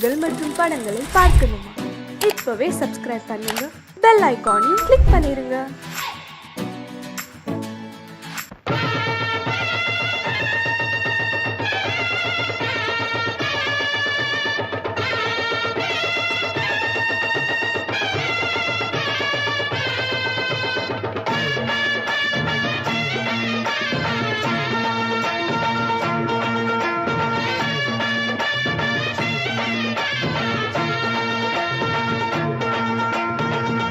பாடல்கள் மற்றும் படங்களை பார்க்கணுமா? இப்பவே சப்ஸ்கிரைப் பண்ணுங்க, பெல் ஐகானையும் கிளிக் பண்ணிருங்க.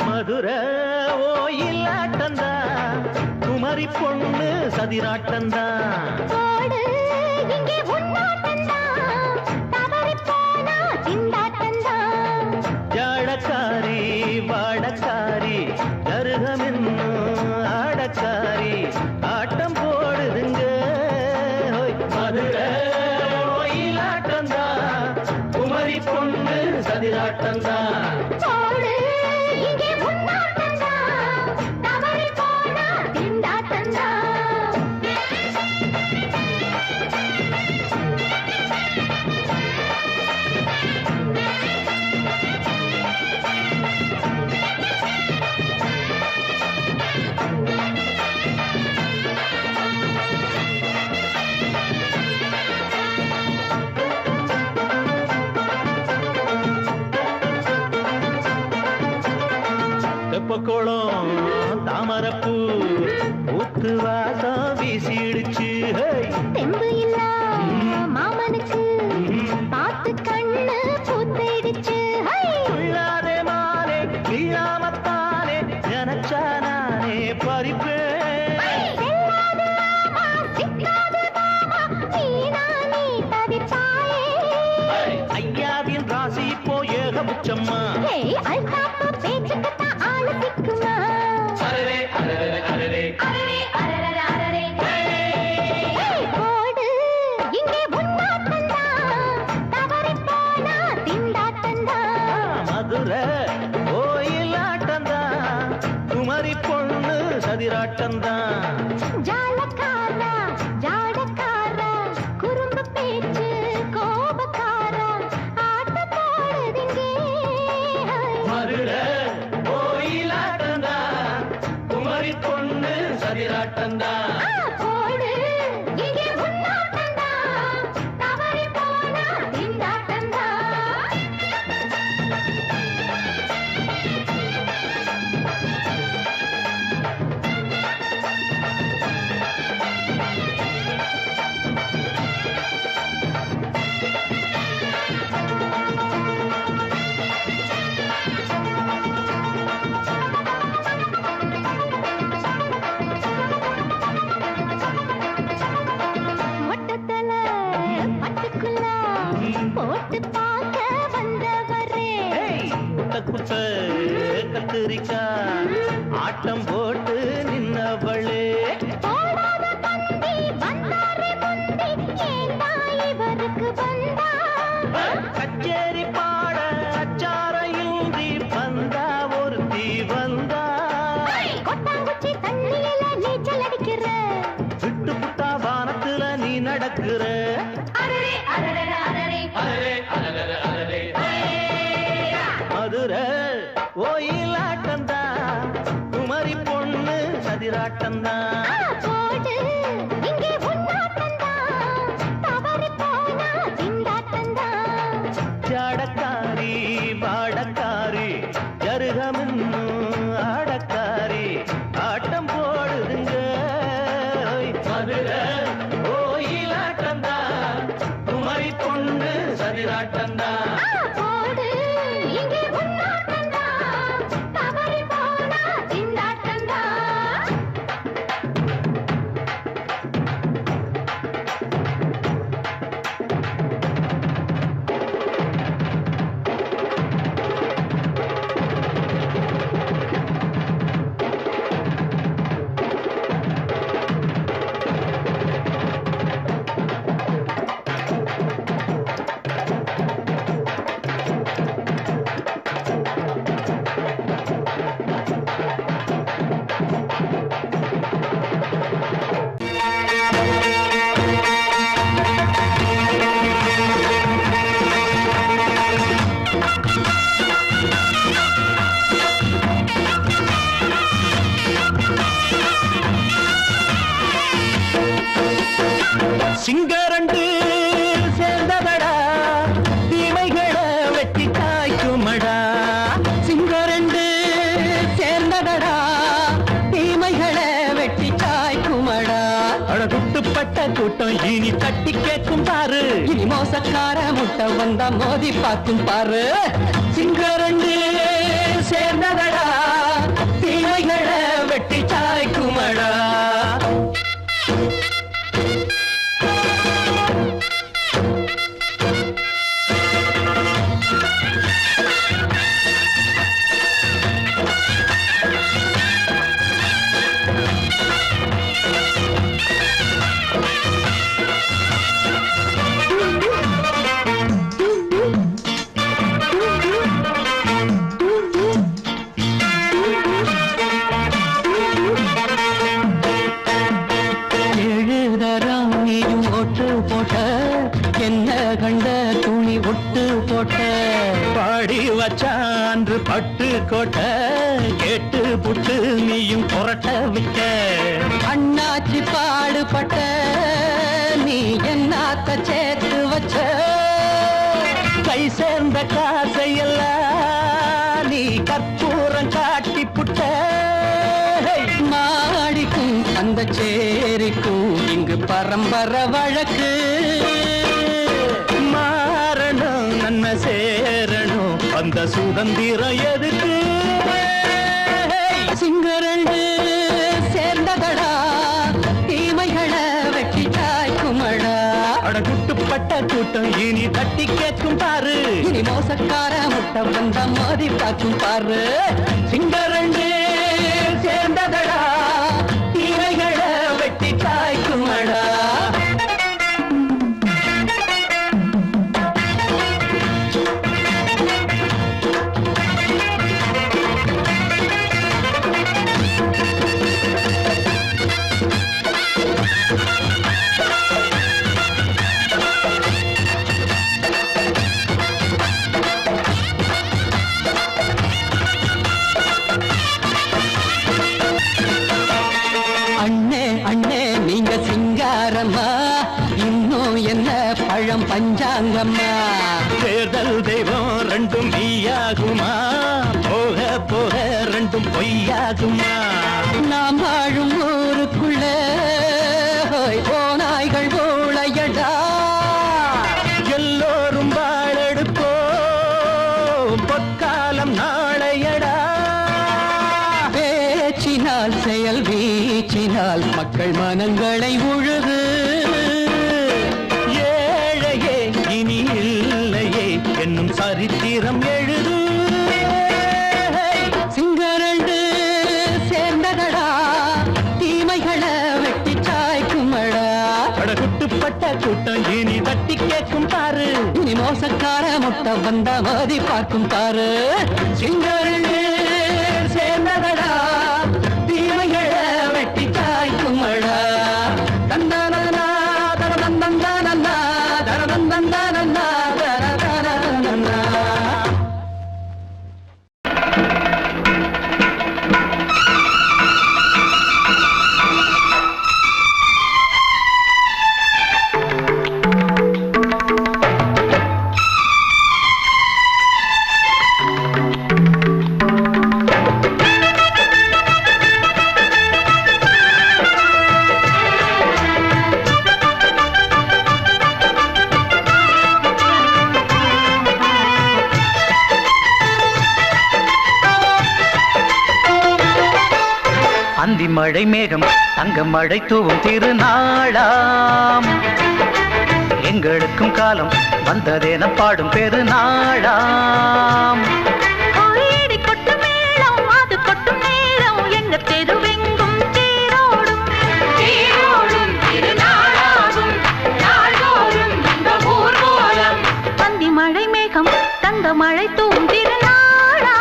மதுரை ஓயிலாட்டந்தா, குமரி பொண்ணு சதிராட்டந்தா. ஜாடக்காரி வாடக்காரி கருகமின்னு ஆடக்காரி ஆட்டம் போடுதுங்க. மதுரை ஓயிலாட்டந்தா, குமரி பொண்ணு சதிராட்டந்தா. தெப்பக்குளம் தாமரப்பூ ஊத்து வாசம் வீசிடுச்சு. தெம்பு இல்ல மாமனுக்கு பார்த்து கண்ணு பூத்திடுச்சு. உள்ளாதே மானே இல்லாமத்தானே நினைச்சா நானே பறிப்பேன். ஐயாவின் ராசி இப்போ ஏகபுச்சம்மா. மதுரை ஓயிலாட்டந்தா, குமரி பொண்ணு சதிராட்டந்தா. ஜாலக்காரா ஜாடக்காரா குறும்பு பேச்சு கோபக்காரா ஆட்ட போடுதுங்க. மதுரை ஓயிலாட்டந்தா, குமரி பொண்ணு சதிராட்டந்தா. போடு இங்கே உன்னாட்டந்தா, தவறி போனா திண்டாட்டந்தா. மொட்டத்தல பட்டுக்குள்ள போட்டு பார்க்க வந்தவரே. குட்ட குட்ட கத்திரிக்கா ஆட்டம் போட்டு நின்னவளே. போடாத தந்தி வந்தாரே முந்தி ஏண்டா இவருக்கு வந்தா. கச்சேரி பாட அச்சார இன்றி வந்தா ஒருத்தி வந்தா. கொட்டாங்குச்சி தண்ணியில நீச்சல் அடிக்கிற. விட்டு புட்டா வானத்துல நீ நடக்கிற. அரரே அரரே அரரே மதுரை ஓயிலாட்டந்தா, குமரி பொண்ணு சதிராட்டந்தா. போடு இங்கே உன்னாட்டந்தா, தவறி போனா திண்டாட்டந்தா. ஜாடக்காரி வாடக்காரி ஜருகமின்னு ஆடக்காரி ஆட்டம் போடுதுங்க. மதுரை ஓயிலாட்டந்தா, குமரி பொண்ணு சதிராட்டந்தா. போடு இங்கே உன்னாட்டந்தா, தவறி போனா திண்டாட்டந்தா. கூட்டம் இனி தட்டி கேட்கும் பாரு. இனி மோசக்கார முட்டை வந்தா மோதி பார்க்கும் பாரு. சிங்கரண்டு சேர்ந்ததடா தீமைகளை வெட்டி சாய்க்குமடா. என்ன கண்ட துணி ஒட்டு போட்ட பாடி வச்சான்று பட்டு கோட்ட கேட்டு புட்டு நீயும் புரட்ட விட்ட. அண்ணாச்சி பாடுபட்ட நீ என்னாத்த சேர்த்து வச்ச. கை சேர்ந்த காசையெல்லாம் நீ கற்பூரம் காட்டி புட்ட. மாடிக்கும் அந்த சேரிக்கும் இங்கு பரம்பரை வழக்கு. மாறணும் நன்மை சேரணும் அந்த சுதந்திரம் எதுக்கு. சிங்கரண்டு சேர்ந்ததடா தீமைகளை வெட்டி சாய்க்குமடா. அடகுட்டுப்பட்ட கூட்டம் இனி தட்டி கேட்கும் பாரு. இனி மோசக்கார முட்டை வந்த மோதி பார்க்கும் பாரு. சிங்கரண்டு சேர்ந்ததடா தீமைகளை வெட்டி சாய்க்குமடா. பழம் பஞ்சாங்கம்மா. தேர்தல் தெய்வம் ரெண்டும் மெய்யாகுமா போக போக ரெண்டும் பொய்யாகுமா. நாம் வாழும் ஊருக்குள்ள ஓநாய்கள் ஊழையடா. எல்லோரும் வாழெடுப்போ பொற்காலம் நாளையடா. பேச்சினால் செயல் வீச்சினால் மக்கள் மனங்களை உழுது. என்னும் சரித்திரம் எழுது. சிங்கரண்டு சேர்ந்ததடா தீமைகளை வெட்டி சாய்க்குமடா. அடகுட்டுப்பட்ட கூட்டம் இனி தட்டி கேட்கும் பாரு. இனி மோசக்கார முட்டை வந்த மோதி பார்க்கும் பாரு. சிங்கரண்டு சேர்ந்ததடா தீமைகளை வெட்டி சாய்க்குமடா. தந்தானா தரதந்தந்தானா தரதந்தந்தானா. மழை மேகம் தங்க மழை தூவும் திருநாளாம். எங்களுக்கும் காலம் வந்ததென பாடும் பெருநாளாம். கொட்டும் மேளம் அது கொட்டும் நேரம் எங்க தெருவெங்கும் தேரோடும் தேரோடும் திருநாளாகும் நாள்தோறும் இந்த ஊர்வலம். பந்தி மழை மேகம் தங்க மழை தூவும் திருநாளாம்.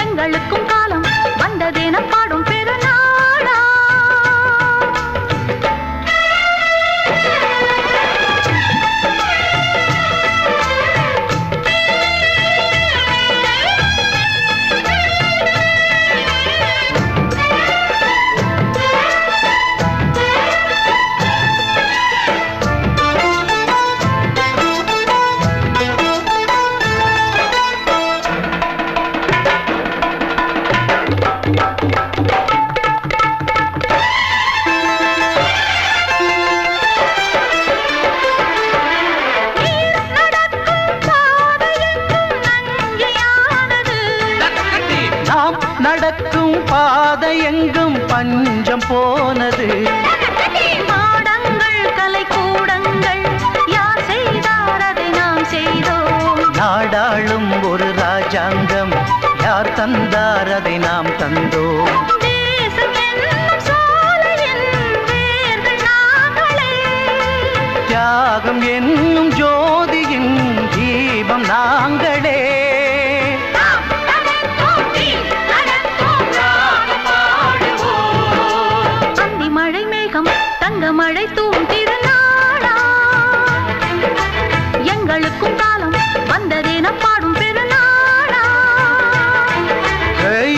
எங்களுக்கும் காலம் வந்ததென பாடும் பெருநாளா. பாதை எங்கும் பஞ்சம் போனது. பாடங்கள் கலை கூடங்கள் யார் செய்தார் அதை நாம் செய்தோம். நாடாளும் ஒரு ராஜாங்கம் யார் தந்தார் அதை நாம் தந்தோம். தேசம் என்னும் சோலையின் வேர்கள் நாங்களே. தியாகம் என்னும் ஜோதியின் தீபம் நாங்களே. அந்தி மழை மேகம் தங்க மழை தூவும் திருநாளா. எங்களுக்கும் காலம் வந்ததென பாடும் பெருநாளா.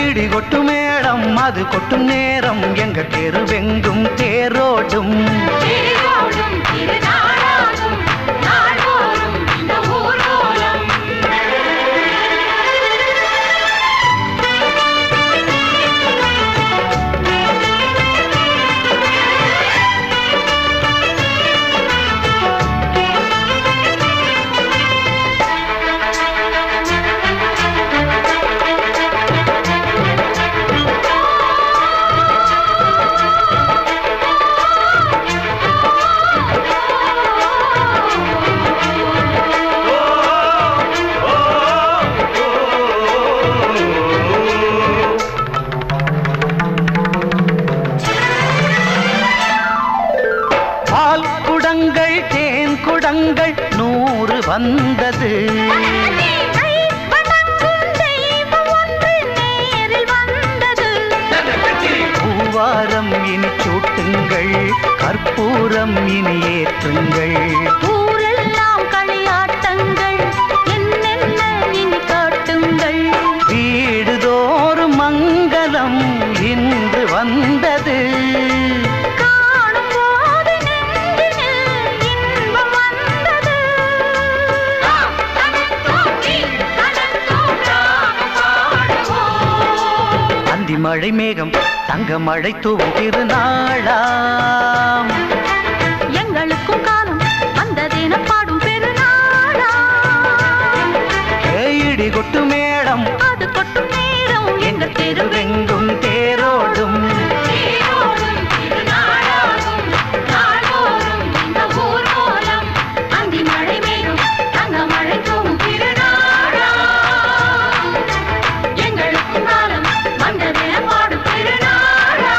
இடி கொட்டும் மேளம் அது கொட்டும் நேரம் எங்க தெருவெங்கும் தேரோடும். தேரோடும் திருநாளாகும் நாள்தோறும் இந்த ஊர்வலம். பால் குடங்கள் தேன் குடங்கள் 100 வந்தது. பூவாரம் இனி சூட்டுங்கள் கற்பூரம் இனி ஏற்றுங்கள். ஊரெல்லாம் களியாட்டங்கள் என்னென்ன இனி காட்டுங்கள். வீடுதோறும் மங்களம் இன்று வந்தது. காணும் போது நெஞ்சினில் இன்பம் வந்தது. அந்தி மழை மேகம் தங்க மழை தூவும் திருநாளாம். எங்களுக்கும் காலம் வந்ததென பாடும் பெருநாளா. இடி கொட்டு மேளம் அது கொட்டும் நேரம் எங்கள் தெருவெங்கும் தெருவெங்கும் தேரோடும். தேரோடும் திருநாளாகும் நாள்தோறும் இந்த ஊர்வலம். அந்தி மழை மேகம் தங்க மழை தூவும் திருநாளா. எங்களுக்கும் காலம் வந்ததென பாடும் பெருநாளா.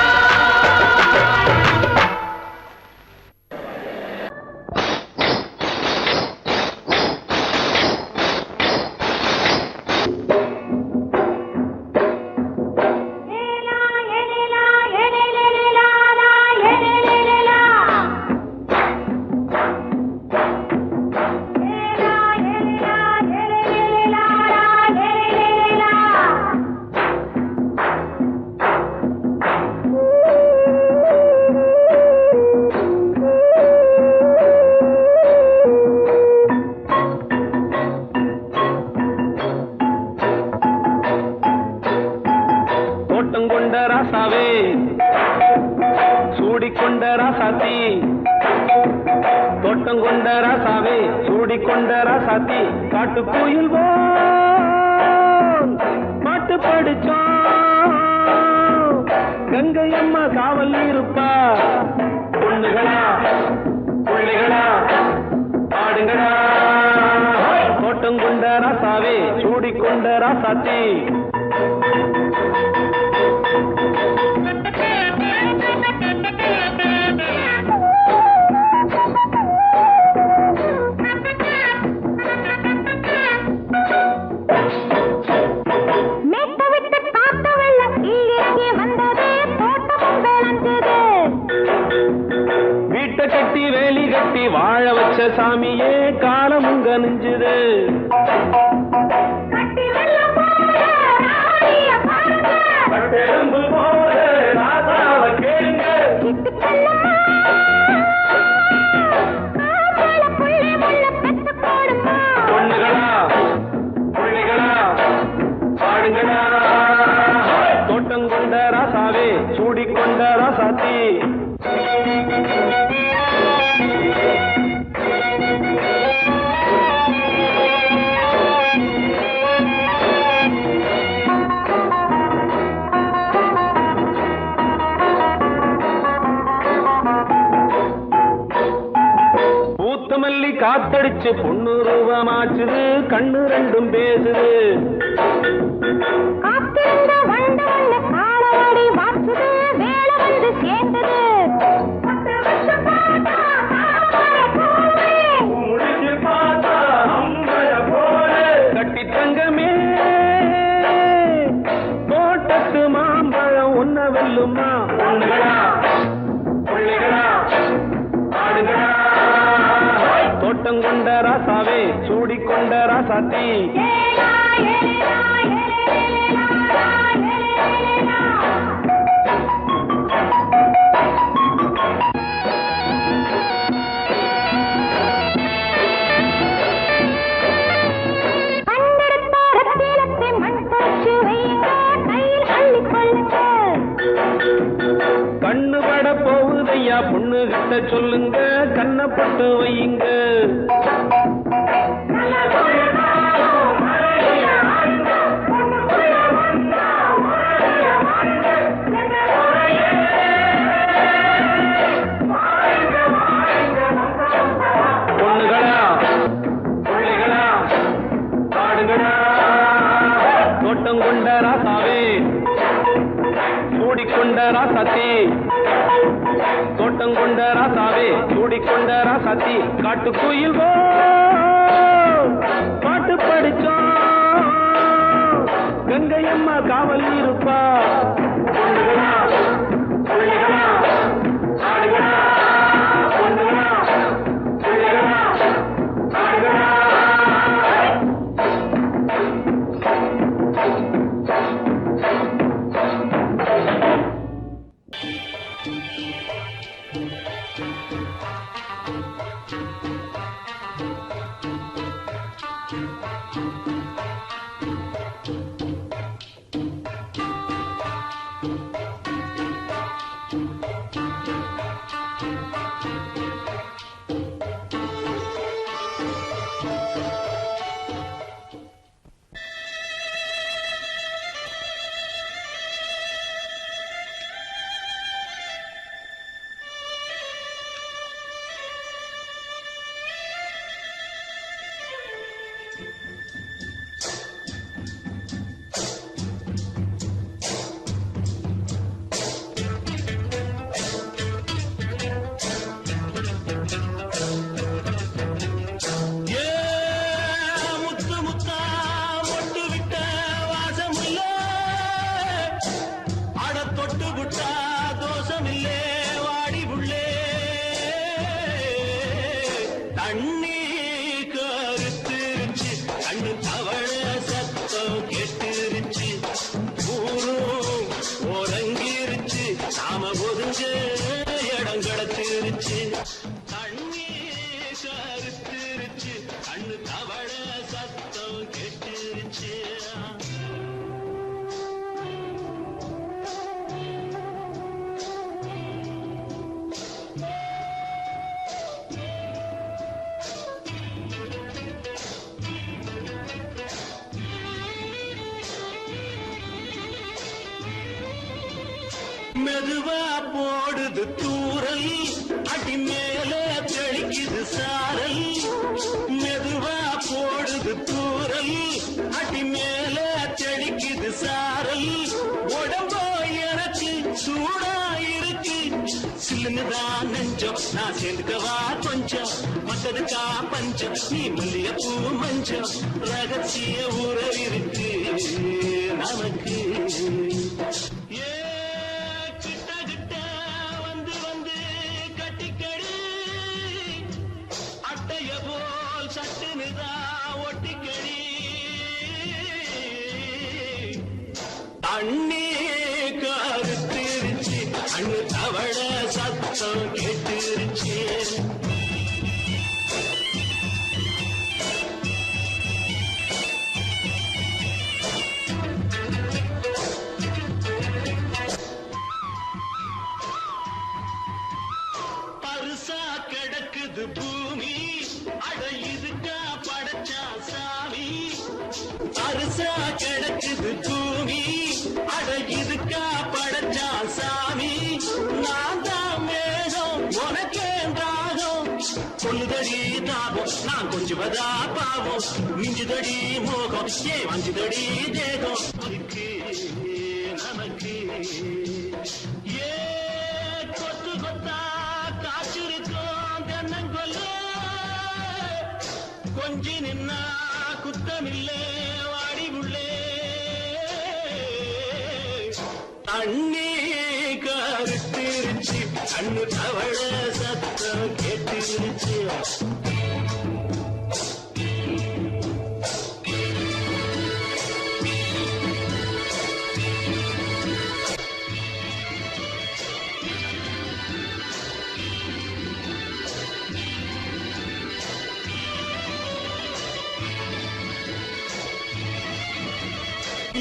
தோட்டம் கொண்ட ராசாவே சூடிக்கொண்ட ராசாத்தி. தோட்டம் கொண்ட ராசாவே சூடிக்கொண்ட ராசாத்தி. காட்டுக்குயில் பாட்டு படிச்சோம். கங்கை அம்மா காவல் இருப்பா. பொண்ணுகளா பிள்ளைகளா ஆடுங்களா. தோட்டம் கொண்ட ராசாவே சூடிக்கொண்ட ராசாத்தி. வீட்டை கட்டி வேலி கட்டி வாழ வச்ச சாமியே காலம் உங்க நெஞ்சுது. பொண்ணுகளா பிள்ளைகளா பாடுங்களா. தோட்டம் கொண்ட ராசாவே சூடிக்கொண்ட ராசாத்தி. காத்தடிச்சு பொண்ணு ரூபமாச்சுது கண்ணு ரெண்டும் பேசுது காத்திருந்த வண்டு ஒண்ணு காலவாடி வாச்சுது வேலை வந்து சேர்ந்தது கட்டி தங்கமே தோட்டத்து மாம்பழம் உன்ன வெல்லுமா பொண்ணுகளா பிள்ளைகளா ஆடுகளா தோட்டம் கொண்ட ராசாவே சூடிக்கொண்ட ராசாத்தி கண்ணு பட போகுதையா பொண்ணு கிட்ட சொல்லுங்க கண்ணப்பட்டு வையுங்க பொண்ணுகளா பிள்ளைகளா ஆடுகளா தோட்டம் கொண்ட ராசாவே சூடிக்கொண்ட ராசாத்தி தோட்டம் கொண்ட ராசாவே சூடிக்கொண்ட ராசாத்தி காட்டுக்குயில் பாட்டு படிச்சோம் கங்கையம்மா காவல் இருப்பா பொண்ணுகளா பிள்ளைகளா ஆடுகளா பொண்ணுகளா பிள்ளைகளா ஆடுகளா மெதுவா போடுது தூரல் அடி மேல தெளிக்குது சாரல் மெதுவா போடுது தூரல் அடி மேல தெளிக்குது சாரல் உடம்போ எனக்கு சூடா இருக்கு சில்லுன்னுதான் நெஞ்சம் நான் சேர்ந்துக்கவா கொஞ்சம் மத்ததுக்கா பஞ்சம் நீ மல்லிகைப்பூ மஞ்சம் ரகசிய உறவிருக்கு நமக்கு அண்ணே கருத்திருச்சு அண்ணு தவள சத்தம் கேட்டுருச்சு பரிசா கிடக்குது பூமி அட இதுக்கா படைச்சா சாமி பரிசா கிடக்குது பூமி அட இதுக்கா படைச்சா சாமி நான் தான் மேகம் உனக்கே தாகம் சொல்லுதே மிஞ்சுதடி தாபம் நான் கொஞ்சுவதா பாவம் மிஞ்சுதடி மோகம் ஏன் வஞ்சுதடி தேகம் இருக்கு நமக்கு ஏ கொத்து கொத்தா காற்றிருக்கோம் தென்னங்கொல்ல கொஞ்சி நின்னா குத்தமில்லே வாடி உள்ளே தண்ணி கருத்திருச்சு கண்ணு தவழ சத்தம் கேட்டுருச்சு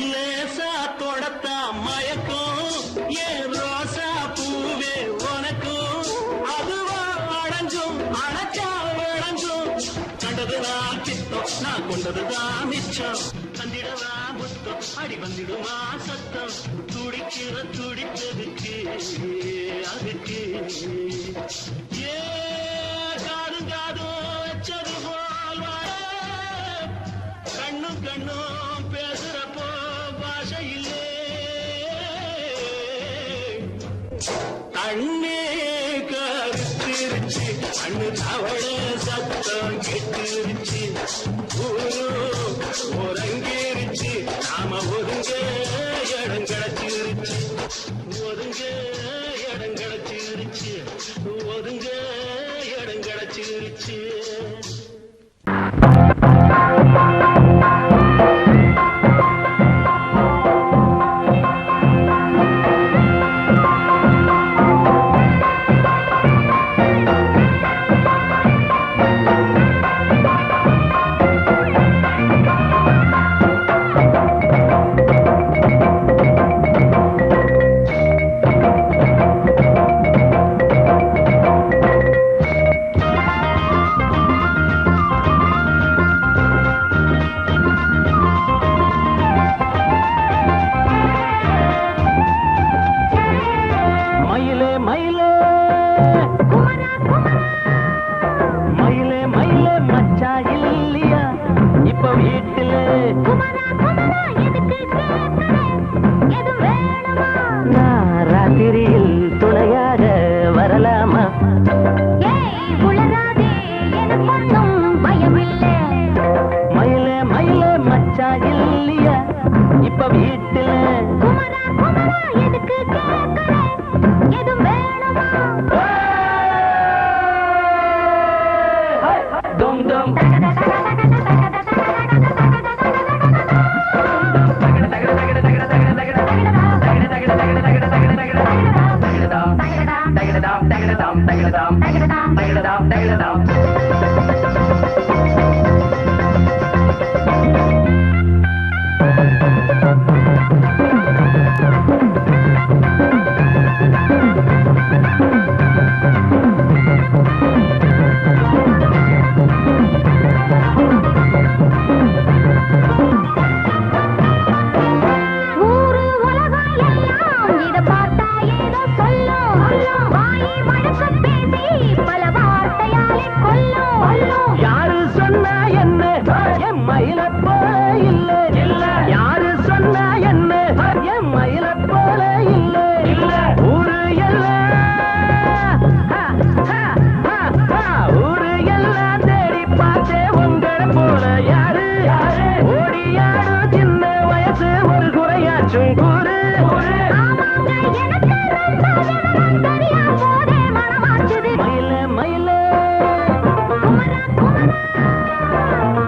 லேசா தொடத்தா மயக்கும் ஏன் ரோசா பூவே உனக்கும் அதுவா அடைஞ்சும் அடைச்சா விளைஞ்சும் கண்டதுதான் சித்தம் நான் கொண்டதுதான் மிச்சம் தந்திடவா புத்தம் அடி வந்திடுமா சத்தம் துடிக்கிற துடிப்பதுக்கு அதுக்கு ஏ காதும் காதும் வச்சது போல் வாழ கண்ணும் கண்ணும் பேசுறப்போ பாஷை இல்லே தண்ணே கருத்திருச்சு கண்ணு தவள சத்தம் கெட்டுருச்சு ஊரு ஒரங்கிருச்சு நாம ஒதுங்க இடம் கிடைச்சிருச்சு ஒதுங்க இடம் கிடைச்சிருச்சு ஒதுங்க இடம் கிடைச்சிருச்சு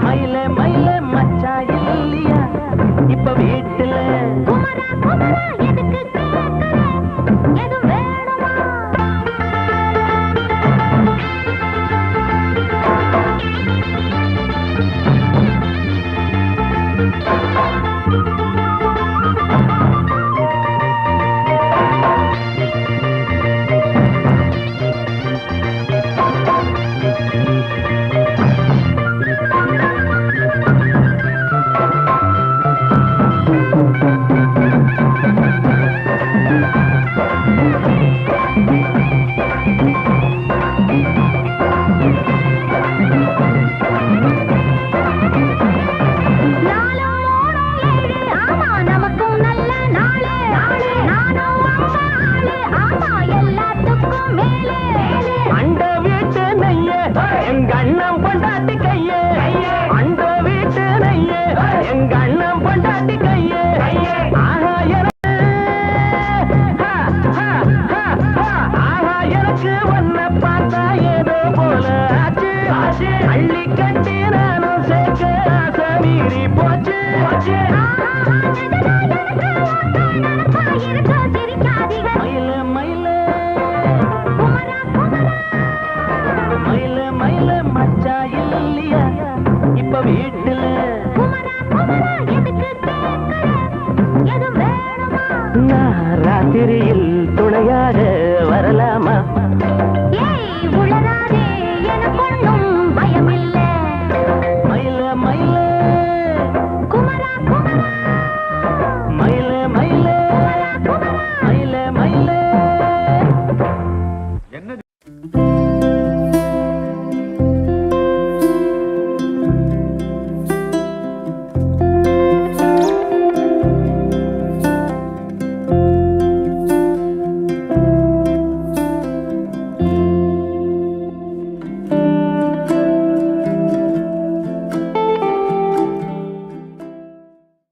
மயிலே மயிலே மச்ச எங்க அண்ணன் பொண்டாட்டி கையே ஆஹா ஆஹா எனக்கு ஒன்ன பார்த்தா ஏதோ போல ஆச்சு அள்ளி கட்டி நானும் சேர்க்க ஆசை மீறி போச்சு மயில மயில மயில மயில மச்சா இல்லையா இப்ப வீட்டுல நான் ராத்திரியில் துணையாக வரலாமா